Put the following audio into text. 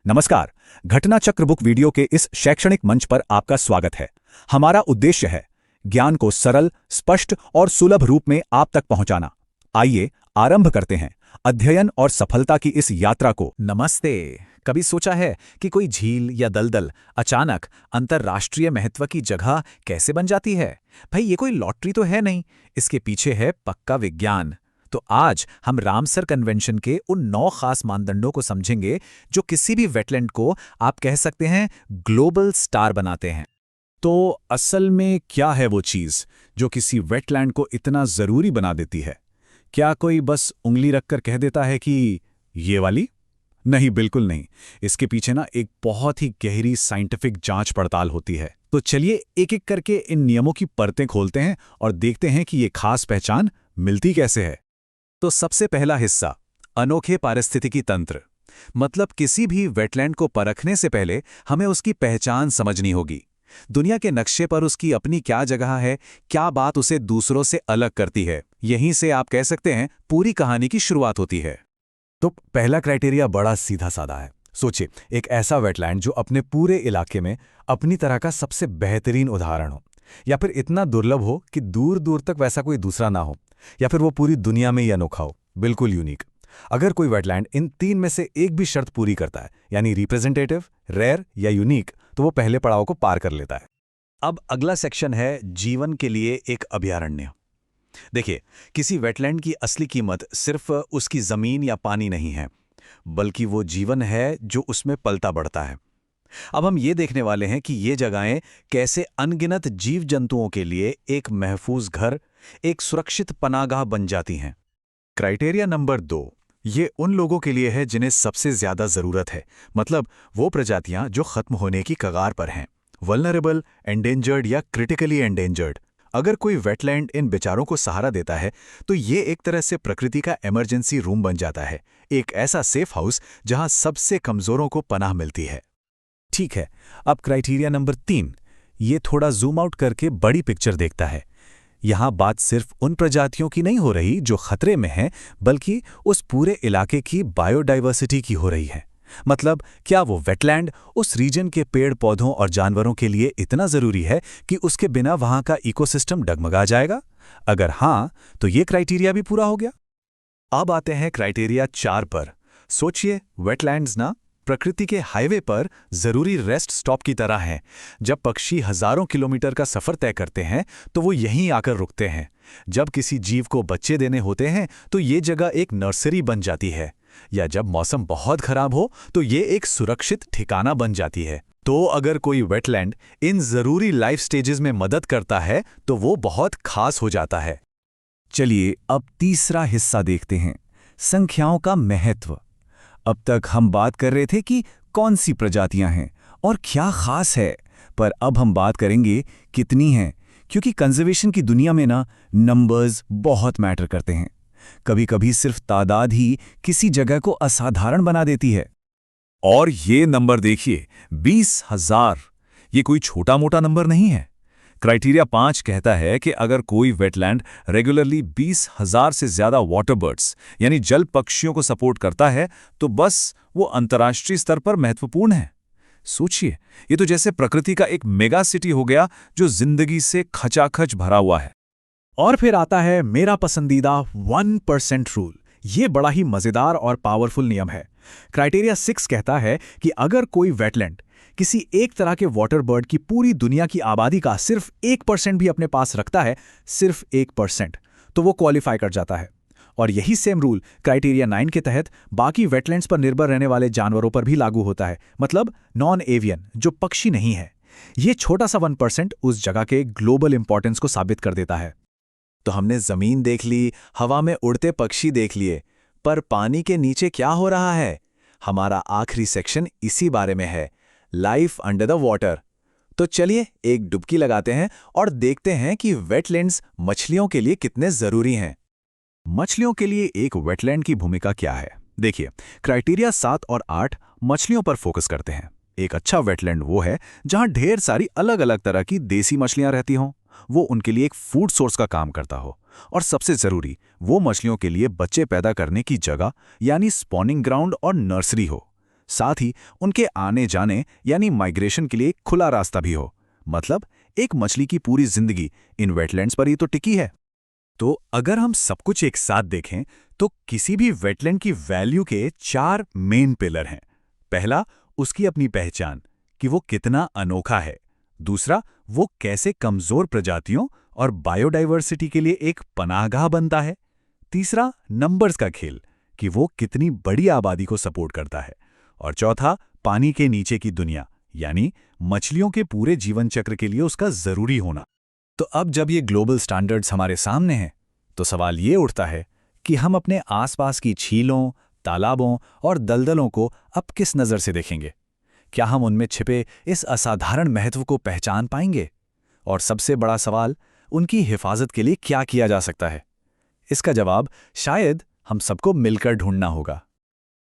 नमस्कार। घटना चक्र बुक वीडियो के इस शैक्षणिक मंच पर आपका स्वागत है। हमारा उद्देश्य है ज्ञान को सरल, स्पष्ट और सुलभ रूप में आप तक पहुंचाना। आइए आरंभ करते हैं अध्ययन और सफलता की इस यात्रा को। नमस्ते। कभी सोचा है कि कोई झील या दलदल अचानक अंतर्राष्ट्रीय महत्व की जगह कैसे बन जाती है? भाई, ये कोई लॉटरी तो है नहीं, इसके पीछे है पक्का विज्ञान। तो आज हम रामसर कन्वेंशन के उन 9 खास मानदंडों को समझेंगे जो किसी भी वेटलैंड को आप कह सकते हैं ग्लोबल स्टार बनाते हैं। तो असल में क्या है वो चीज़ जो किसी वेटलैंड को इतना ज़रूरी बना देती है? क्या कोई बस उंगली रखकर कह देता है कि ये वाली? नहीं, बिल्कुल नहीं। इसके पीछे ना एक बहुत ही गहरी साइंटिफिक जांच पड़ताल होती है। तो चलिए एक एक करके इन नियमों की परतें खोलते हैं और देखते हैं कि ये खास पहचान मिलती कैसे है। तो सबसे पहला हिस्सा, अनोखे पारिस्थितिकी तंत्र। मतलब किसी भी वेटलैंड को परखने से पहले हमें उसकी पहचान समझनी होगी। दुनिया के नक्शे पर उसकी अपनी क्या जगह है, क्या बात उसे दूसरों से अलग करती है। यहीं से आप कह सकते हैं पूरी कहानी की शुरुआत होती है। तो पहला क्राइटेरिया बड़ा सीधा साधा है। सोचिए, एक ऐसा वेटलैंड जो अपने पूरे इलाके में अपनी तरह का सबसे बेहतरीन उदाहरण हो, या फिर इतना दुर्लभ हो कि दूर दूर तक वैसा कोई दूसरा ना हो, या फिर वो पूरी दुनिया में ही अनोखा हो, बिल्कुल यूनिक। अगर कोई वेटलैंड इन 3 में से एक भी शर्त पूरी करता है, यानी रिप्रेजेंटेटिव, रेयर या यूनिक, तो वो पहले पड़ाव को पार कर लेता है। अब अगला सेक्शन है जीवन के लिए एक अभयारण्य। देखिए, किसी वेटलैंड की असली कीमत सिर्फ उसकी जमीन या पानी नहीं है, बल्कि वो जीवन है जो उसमें पलता बढ़ता है। अब हम ये देखने वाले हैं कि ये जगहें कैसे अनगिनत जीव जंतुओं के लिए एक महफूज घर, एक सुरक्षित पनाहगाह बन जाती हैं। क्राइटेरिया नंबर 2, ये उन लोगों के लिए है जिन्हें सबसे ज्यादा जरूरत है। मतलब वो प्रजातियां जो खत्म होने की कगार पर हैं, वल्नरेबल, एंडेंजर्ड या क्रिटिकली एंडेंजर्ड। अगर कोई वेटलैंड इन बेचारों को सहारा देता है तो ये एक तरह से प्रकृति का इमरजेंसी रूम बन जाता है, एक ऐसा सेफ हाउस जहां सबसे कमजोरों को पनाह मिलती है। ठीक है, अब क्राइटेरिया नंबर 3, ये थोड़ा जूम आउट करके बड़ी पिक्चर देखता है। यहां बात सिर्फ उन प्रजातियों की नहीं हो रही जो खतरे में हैं, बल्कि उस पूरे इलाके की बायोडाइवर्सिटी की हो रही है। मतलब क्या वो वेटलैंड उस रीजन के पेड़ पौधों और जानवरों के लिए इतना जरूरी है कि उसके बिना वहां का इकोसिस्टम डगमगा जाएगा? अगर हां, तो ये क्राइटेरिया भी पूरा हो गया। अब आते हैं क्राइटेरिया 4 पर। सोचिए, वेटलैंड्स ना प्रकृति के हाईवे पर जरूरी रेस्ट स्टॉप की तरह हैं। जब पक्षी हजारों किलोमीटर का सफर तय करते हैं तो वो यहीं आकर रुकते हैं। जब किसी जीव को बच्चे देने होते हैं तो ये जगह एक नर्सरी बन जाती है, या जब मौसम बहुत खराब हो तो ये एक सुरक्षित ठिकाना बन जाती है। तो अगर कोई वेटलैंड इन जरूरी लाइफ स्टेजेस में मदद करता है तो वो बहुत खास हो जाता है। चलिए अब तीसरा हिस्सा देखते हैं, संख्याओं का महत्व। अब तक हम बात कर रहे थे कि कौन सी प्रजातियां हैं और क्या खास है, पर अब हम बात करेंगे कितनी हैं, क्योंकि कंजर्वेशन की दुनिया में ना नंबर्स बहुत मैटर करते हैं। कभी-कभी सिर्फ तादाद ही किसी जगह को असाधारण बना देती है। और ये नंबर देखिए, 20,000। ये कोई छोटा मोटा नंबर नहीं है। क्राइटेरिया 5 कहता है कि अगर कोई वेटलैंड रेगुलरली 20,000 से ज्यादा वाटर बर्ड्स यानी जल पक्षियों को सपोर्ट करता है तो बस वो अंतर्राष्ट्रीय स्तर पर महत्वपूर्ण है। सोचिए, ये तो जैसे प्रकृति का एक मेगा सिटी हो गया जो जिंदगी से खचाखच भरा हुआ है। और फिर आता है मेरा पसंदीदा 1% रूल। ये बड़ा ही मजेदार और पावरफुल नियम है। क्राइटेरिया 6 कहता है कि अगर कोई वेटलैंड किसी एक तरह के वाटर बर्ड की पूरी दुनिया की आबादी का सिर्फ 1% भी अपने पास रखता है, सिर्फ 1%, तो वो क्वालिफाई कर जाता है। और यही सेम रूल क्राइटेरिया 9 के तहत बाकी वेटलैंड्स पर निर्भर रहने वाले जानवरों पर भी लागू होता है। मतलब नॉन एवियन, जो पक्षी नहीं है। ये छोटा सा 1% उस जगह के ग्लोबल इंपॉर्टेंस को साबित कर देता है। तो हमने जमीन देख ली, हवा में उड़ते पक्षी देख लिए, पर पानी के नीचे क्या हो रहा है? हमारा आखिरी सेक्शन इसी बारे में है, लाइफ अंडर द वाटर। तो चलिए एक डुबकी लगाते हैं और देखते हैं कि वेटलैंड्स मछलियों के लिए कितने जरूरी हैं। मछलियों के लिए एक वेटलैंड की भूमिका क्या है? देखिए, क्राइटेरिया 7 और 8 मछलियों पर फोकस करते हैं। एक अच्छा वेटलैंड वो है जहां ढेर सारी अलग अलग तरह की देसी मछलियां रहती हों, वो उनके लिए एक फूड सोर्स का काम करता हो, और सबसे जरूरी, वो मछलियों के लिए बच्चे पैदा करने की जगह यानी स्पॉनिंग ग्राउंड और नर्सरी हो। साथ ही उनके आने जाने यानी माइग्रेशन के लिए एक खुला रास्ता भी हो। मतलब एक मछली की पूरी जिंदगी इन वेटलैंड्स पर ही तो टिकी है। तो अगर हम सब कुछ एक साथ देखें तो किसी भी वेटलैंड की वैल्यू के 4 मेन पिलर हैं। पहला, उसकी अपनी पहचान कि वो कितना अनोखा है। दूसरा, वो कैसे कमजोर प्रजातियों और बायोडाइवर्सिटी के लिए एक पनाहगाह बनता है। तीसरा, नंबर्स का खेल कि वो कितनी बड़ी आबादी को सपोर्ट करता है। और चौथा, पानी के नीचे की दुनिया यानी मछलियों के पूरे जीवन चक्र के लिए उसका जरूरी होना। तो अब जब ये ग्लोबल स्टैंडर्ड्स हमारे सामने हैं तो सवाल ये उठता है कि हम अपने आसपास की झीलों, तालाबों और दलदलों को अब किस नज़र से देखेंगे? क्या हम उनमें छिपे इस असाधारण महत्व को पहचान पाएंगे? और सबसे बड़ा सवाल, उनकी हिफाजत के लिए क्या किया जा सकता है? इसका जवाब शायद हम सबको मिलकर ढूंढना होगा।